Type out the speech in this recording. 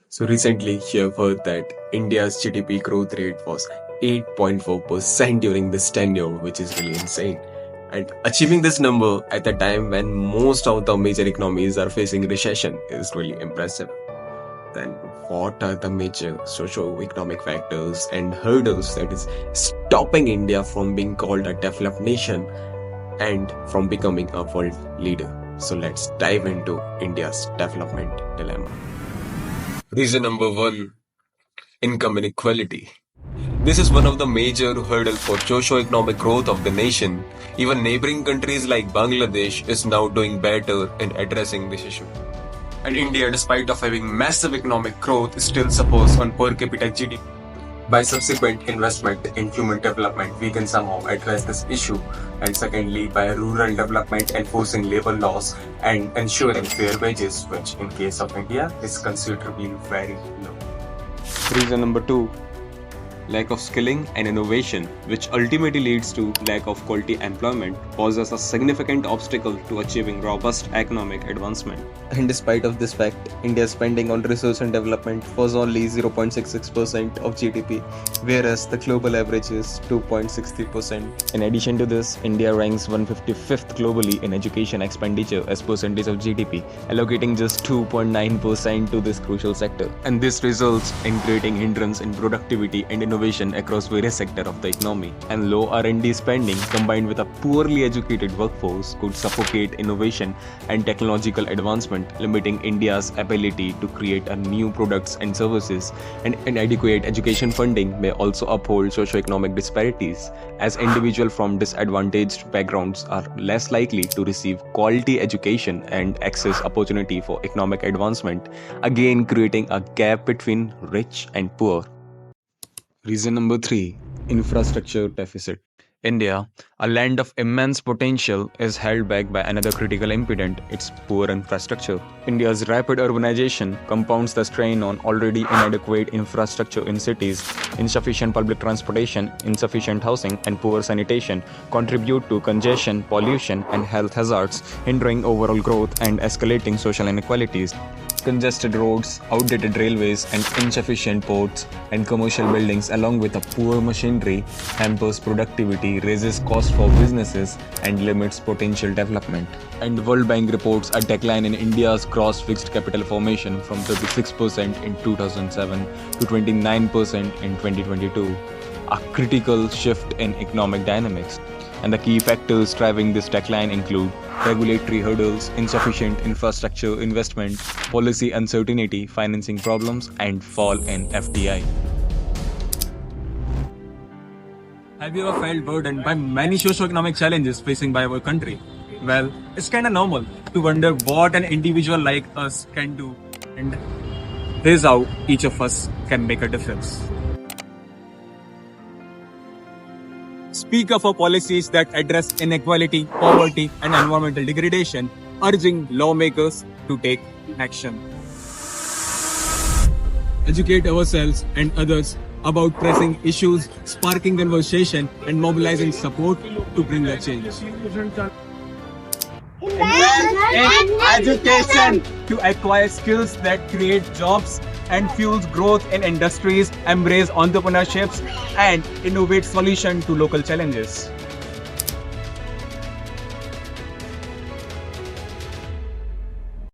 So recently, you have heard that India's GDP growth rate was 8.4% during this tenure, which is really insane. And achieving this number at a time when most of the major economies are facing recession is really impressive. Then, what are the major socio-economic factors and hurdles that is stopping India from being called a developed nation and from becoming a world leader? So let's dive into India's development dilemma. Reason number one, income inequality. This is one of the major hurdles for socio-economic growth of the nation. Even neighboring countries like Bangladesh is now doing better in addressing this issue. And India, despite of having massive economic growth, still suffers on per capita GDP. By subsequent investment in human development, we can somehow address this issue. And secondly, by rural development, enforcing labor laws and ensuring fair wages, which in case of India is considerably very low. Reason number two, lack of skilling and innovation, which ultimately leads to lack of quality employment, poses a significant obstacle to achieving robust economic advancement. And despite of this fact, India's spending on research and development was only 0.66% of GDP, whereas the global average is 2.63%. In addition to this, India ranks 155th globally in education expenditure as percentage of GDP, allocating just 2.9% to this crucial sector. And this results in creating hindrance in productivity and innovation across various sectors of the economy. And low R&D spending combined with a poorly educated workforce could suffocate innovation and technological advancement, limiting India's ability to create new products and services. And inadequate education funding may also uphold socioeconomic disparities, as individuals from disadvantaged backgrounds are less likely to receive quality education and access opportunity for economic advancement, again creating a gap between rich and poor. Reason number three, infrastructure deficit. India, a land of immense potential, is held back by another critical impediment, its poor infrastructure. India's rapid urbanization compounds the strain on already inadequate infrastructure in cities. Insufficient public transportation, insufficient housing, and poor sanitation contribute to congestion, pollution, and health hazards, hindering overall growth and escalating social inequalities. Congested roads, outdated railways, and insufficient ports and commercial buildings, along with a poor machinery, hampers productivity, raises costs for businesses, and limits potential development. And World Bank reports a decline in India's gross fixed capital formation from 36% in 2007 to 29% in 2022, a critical shift in economic dynamics. And the key factors driving this decline include regulatory hurdles, insufficient infrastructure investment, policy uncertainty, financing problems, and fall in FDI. Have you ever felt burdened by many socio-economic challenges facing by our country? Well, it's kinda normal to wonder what an individual like us can do, and here's how each of us can make a difference. Speak up for policies that address inequality, poverty, and environmental degradation, urging lawmakers to take action. Educate ourselves and others about pressing issues, sparking conversation, and mobilizing support to bring a change. Invest in education to acquire skills that create jobs and fuels growth in industries, embrace entrepreneurships, and innovate solutions to local challenges.